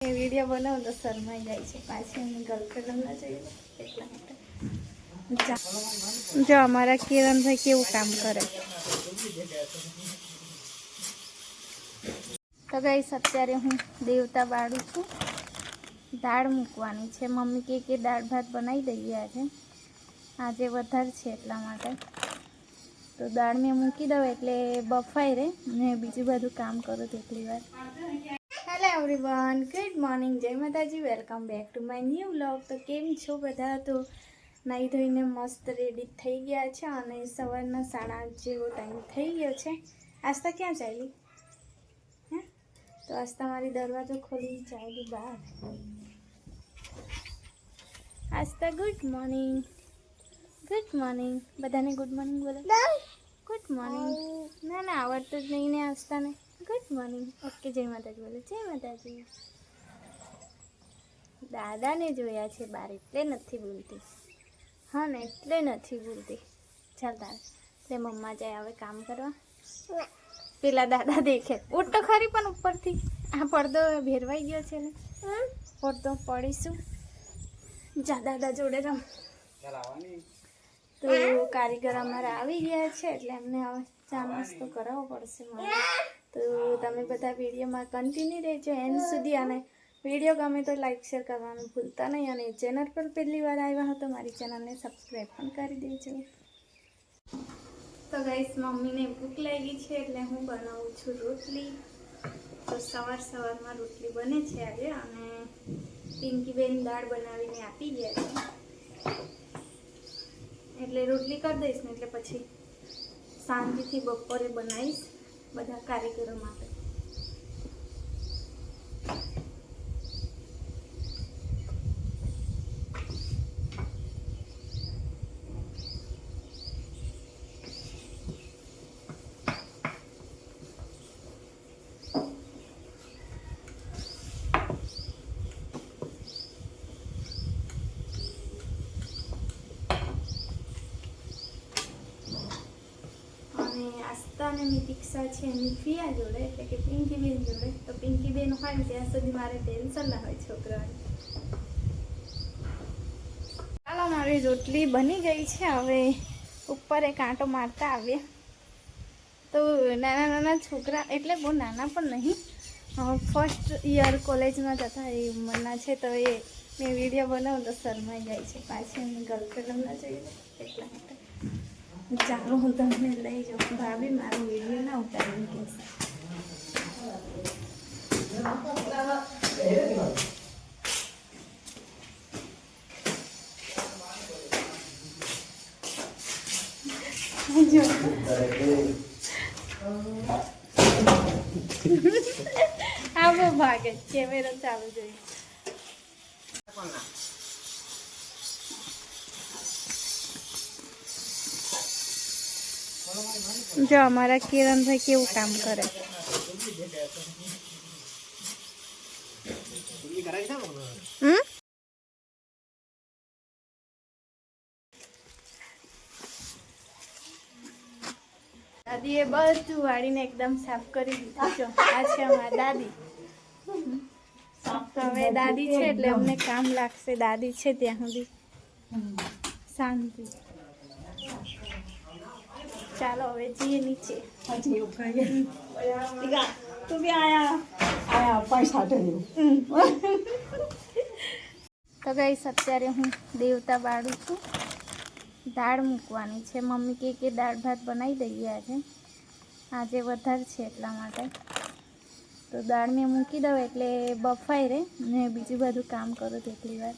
Video बनाऊँ तो शर्माई जाए છે પાછી એની ગર્લફ્રેન્ડ ના જોઈએ એટલા માટે જો અમારા કિરણભાઈ કેવું કામ કરે તો ગાઈસ અત્યારે હું દેવતા બાળું છું દાળ મૂકવાની છે મમ્મી કે દાળ ભાત બનાવી દઈએ આજે વધારે છે એટલા માટે તો દાળ મેં મૂકી દઉં એટલે બફાઈ રહે ને બીજું બધું કામ કરું તેટલી વાર हेलो एवरीवन गुड मॉर्निंग जय माताजी welcome back to my new vlog तो केम छो बधा तो नाई धोईने मस्त रेडी थई गया छे अने सवारना 8:30 जेवो टाइम थई गयो छे आस्था क्या चाली हैं तो आस्था मारी दरवाजो खोली चाली बहार आस्था गुड मॉर्निंग बधाने गुड मॉर्निंग बोलो गुड मॉर्निंग ना ना आवड़तो ज नहीं ने आस्था ने गुड मॉर्निंग ओके जय माताजी बोले जय माताजी दादा ने जोया छे बार एटले नथी बोलती हाँ ने एटले नथी बोलती चल तार ते मम्मा जाए हवे काम करवा पेला दादा देखे उठ तो खरी पण उपरथी आ પડદો ભેરવાઈ ગયો છે ને પડદો પડીશું જા દાદા જોડે રમ તો કારીગર અમારા આવી ગયા છે એટલે એમને હવે ચા નાસ્તો કરાવવો પડશે મને तो तमे बधा वीडियो में कंटिन्यू रहो एंड सुधी आने वीडियो गमे तो लाइक शेर करवानुं भूलता नहीं और चैनल पर पहली बार आया हो तो मारी चैनल ने सब्सक्राइब पण करी देजो। तो गाइस मम्मी ने भूख लगी है એટલે હું બનાવું છું રોટલી તો સવાર में रोटली बने છે આજે અને પિંકી બેન દાળ બનાવીને આપી ગયા છે એટલે રોટલી કરી દઈશ ને એટલે પછી શાંતિથી બપોરે બનાવીશ બધા કારીગરો માટે आस्था ने दीक्षा है मिफिया जोड़े એટલે કે પિંકી બેન જોડે તો પિંકી બેન હોય ને ત્યાં સુધી મારે ટેન્શન ના હોય છોકરાને ચાલો મારી રોટલી બની ગઈ છે હવે ઉપર એક આંટો મારતા આવે તો નાના નાના છોકરા એટલે બહુ નાના પણ નહીં ફર્સ્ટ યર કોલેજમાં જતા એ ઉંમરના છે તો એ મેં વિડીયો બનાવું તો શરમાઈ જાય છે પાછી એની ગર્લફ્રેન્ડ ના જોઈએ એટલા માટે ચાલો હું તમને લઈ જાઉં ભાભી મારો વિડીયો ના ઉતારી કહેશે આ બહુ ભાગે કેમેરો ચાલુ જોઈએ जो हमारा किरण भाई केवू काम करे दादी ये बधु वाड़ी ने एकदम साफ करी दीधुं छे आ छे अमारी दादी तो हवे दादी छे એટલે અમને કામ લાગશે દાદી છે ત્યાં સુધી શાંતિ चलो હવે જઈએ નીચે तू भी आया पैसा तो गाइस અત્યારે હું દેવતા બાળું છું દાળ મૂકવાની છે મમ્મી કે દાળ ભાત બનાવી દઈએ આજે વધારે છે એટલા માટે તો દાળ મેં મૂકી દઉં એટલે બફાઈ રહે ને બીજું બધું કામ કરું તેટલી વાર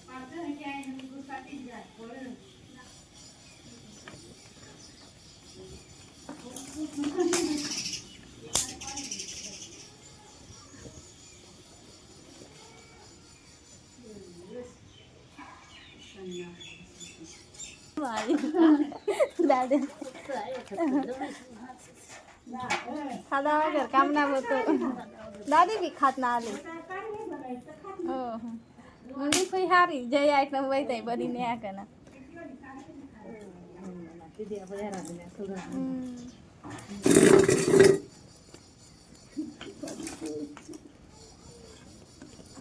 दादा खादा वगैरह काम ना हो तो दादी भी खात ना आलू मुंडी कोई हारी जय आइटम वही तई बड़ी ने आ करना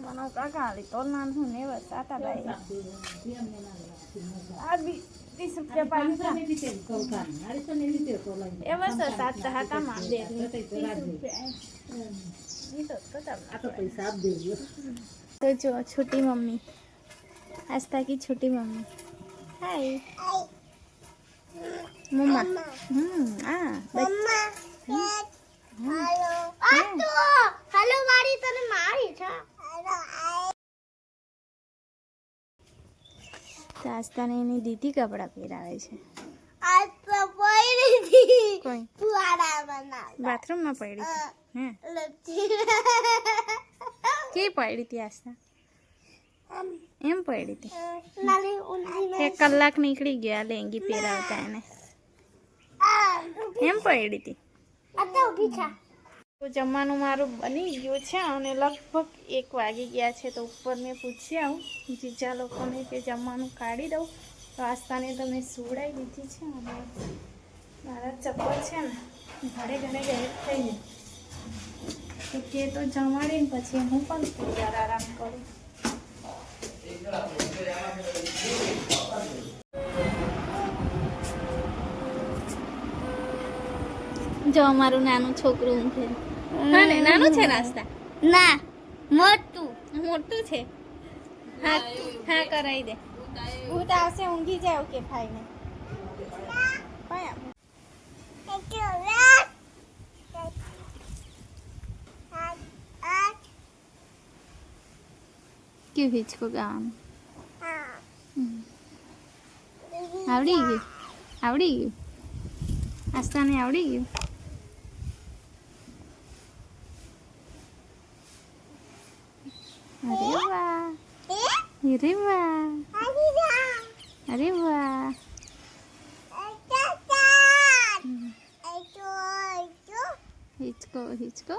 બનાવ કાકા આલી તો નાનું ને બસ આટા લાઈ આ બી 30 રૂપિયા પાડી એ બસ સાત હતા માં દે 30 રૂપિયા ये तो पैसा आप दे दो। तो जो छोटी मम्मी आस्था की छोटी मम्मी हाय मम्मा मम्मा हेलो आतो हेलो मारी तने मारी छा तो आस्था ने एनी दीदी कपड़ा પહેરાવે છે આજ તો પડી હતી કોઈ પુઆડા બના બાથરૂમ માં પડી હતી હે કે પડી હતી આસ્था એમ પડી હતી નાલી ઊંધી એક કલાક નીકળી ગયા લેંગી પહેરાવતા એને એમ પડી હતી આ તો ઊભી છે તો જમવાનું મારું બની ગયું છે અને લગભગ 1 વાગી ગયા છે તો ઉપર મેં પૂછી આવું જીજા લોકોને કે જમવાનું કાઢી દઉં તો આસ્થાને તો મેં સુવડાવી દીધી છે અને મારા ચપ્પલ છે ને ઘરે ઘરે ગાયબ થઈ ગઈ તો કે તો જમાડીને પછી હું પણ થોડી વાર આરામ કરું જો અમારું નાનું છોકરું ઊંઘે હા ને નાનું છે નાસ્તા ના મોટું છે હા હા કરાવી દે ભૂત આવશે ઊંઘી જાય ઓકે ફાઈને क्यों हिचको गाવાનું આવડી ગયું આસ્થાને આવડી ગયું अरे वाह अरे वाह हिचको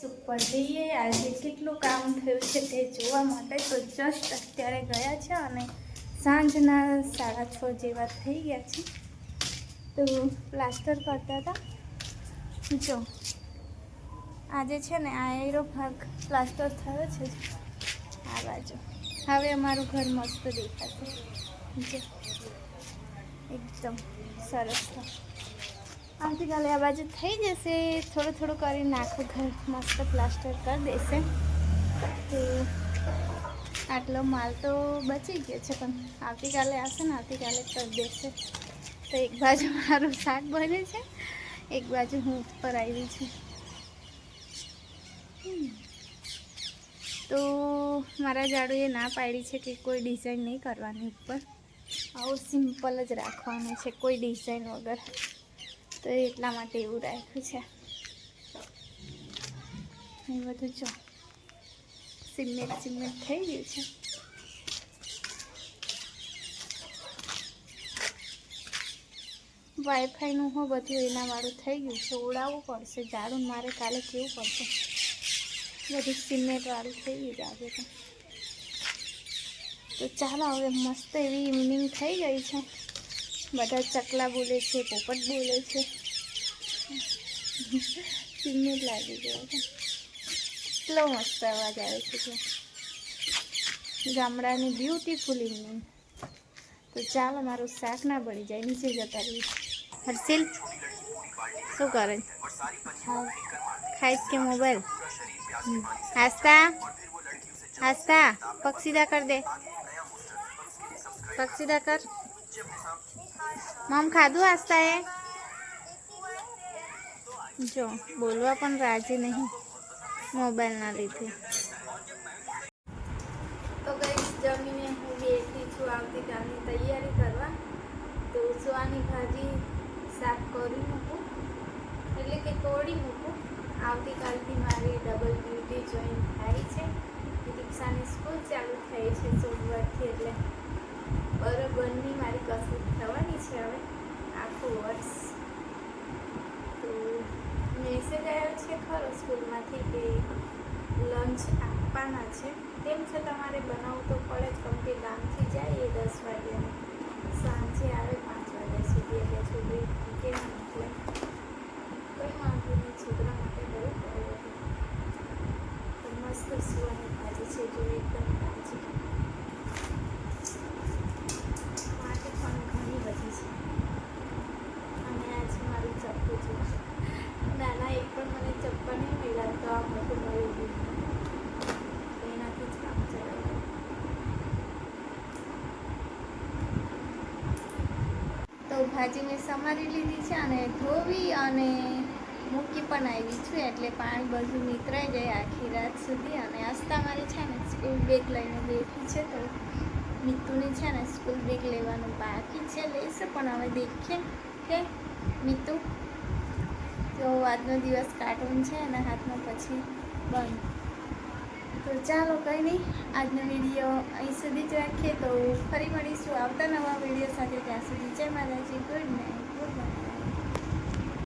ઉપર જઈએ આજે કેટલું કામ થયું છે તે જોવા માટે તો જસ્ટ અત્યારે ગયા છે અને સાંજના 6:30 જેવા થઈ ગયા છે તો પ્લાસ્ટર કરતા હતા જો આજે છે ને આ એરો ભાગ પ્લાસ્ટર થયો છે આ બાજુ હવે અમારું ઘર મસ્ત દેખાશે જો એકદમ સરસ આવતીકાલે આ બાજુ થઈ જશે થોડું કરીને આખું ઘર મસ્ત પ્લાસ્ટર કરી દેશે તો આટલો માલ તો બચી ગયો છે પણ આવતીકાલે આવશે ને આવતીકાલે કરી દેશે તો એક બાજુ મારું શાક બને છે એક બાજુ હું ઉપર આવી છું તો મારા જાડુએ ના પાડી છે કે કોઈ ડિઝાઇન નહીં કરવાની ઉપર આવું સિમ્પલ જ રાખવાનું છે કોઈ ડિઝાઇન વગર તો એટલા માટે એવું રાખ્યું છે એ બધું જો સિમેન્ટ થઈ ગયું છે વાઈફાઈનું હો બધું એના વાળું થઈ ગયું છે ઉડાવવું પડશે ઝાડું મારે કાલે કેવું પડશે બધું સિમેન્ટ વાળું થઈ ગયું આજે તો ચાલો હવે મસ્ત એવી ઇવનિંગ થઈ ગઈ છે બધા ચકલા બોલે છે પોપટ બોલે છે સિમેન્ટ લાગી ગયો છે એટલો મસ્ત અવાજ આવે છે ગામડાની બ્યુટીફુલ ઇવનિંગ તો ચાલો મારું શાક ના બળી જાય નીચે જતા રહીએ હર્ષિલ શું કરે ખાઈશ કે મોબાઈલ આસ્થા પગ સીધા કર દે પગ સીધા કર મમ ખાધું આસ્થાએ જો બોલવા પણ રાજી નહીં મોબાઈલના લીધે. તો ગઈ જમીને હું બેઠી છું આવતીકાલની તૈયારી કરવા. તો સુવાની ભાજી શાક કરી મૂકું, એટલે કે તોડી મૂકું. આવતીકાલથી મારી ડબલ ડ્યુટી જોઈન થાય છે. દીક્ષાની સ્કૂલ ચાલુ થઈ છે સોમવારથી, એટલે બરોબરની મારી કસરત થવાની છે હવે આખું વર્ષ. તો મેસેજ આવ્યો છે ખરો સ્કૂલમાંથી કે લંચ આપવાના છે. તેમ છતાં તમારે બનાવવું તો પડે જ, કેમ કે ગામથી જાય એ 10 વાગ્યાને સાંજે આવે 5 વાગ્યા સુધી. એટલે છોકરી કેમ મોકલે કંઈ વાંધો નહીં, છોકરા માટે બહુ પડે. તો મસ્ત સુવાની ભાજી છે, જો એકદમ તાજી. માટે પણ ઘણી બધી છે. અને આજ મારું ચપ્પુ છે. નાના એક પણ મને ચપ્પા નહીં મળ્યા, તો આ મોટું મળી ગયું. એનાથી જ કામ ચલાવ્યું. તો ભાજી મેં સમારી લીધી છે અને ધોવી અને મૂકી પણ આવી છું, એટલે પાણી બધું નીતરાઈ જાય આખી રાત સુધી. અને આસ્તા મારી છે ને સ્કૂલ બેગ લઈને બેઠી છે. તો મિત્તુની છે ને સ્કૂલ બેગ લેવાનું બાકી છે, લેશે પણ હવે દેખીએ કે મિત્તુ તો આજનો દિવસ કાર્ટૂન છે એના હાથમાં પછી બંધ. તો ચાલો કંઈ નહીં, આજનો વિડીયો અહીં સુધી જ રાખીએ. તો ફરી મળીશું આવતા નવા વિડીયો સાથે. ત્યાં સુધી જય માતાજી, ગુડ નાઇટ.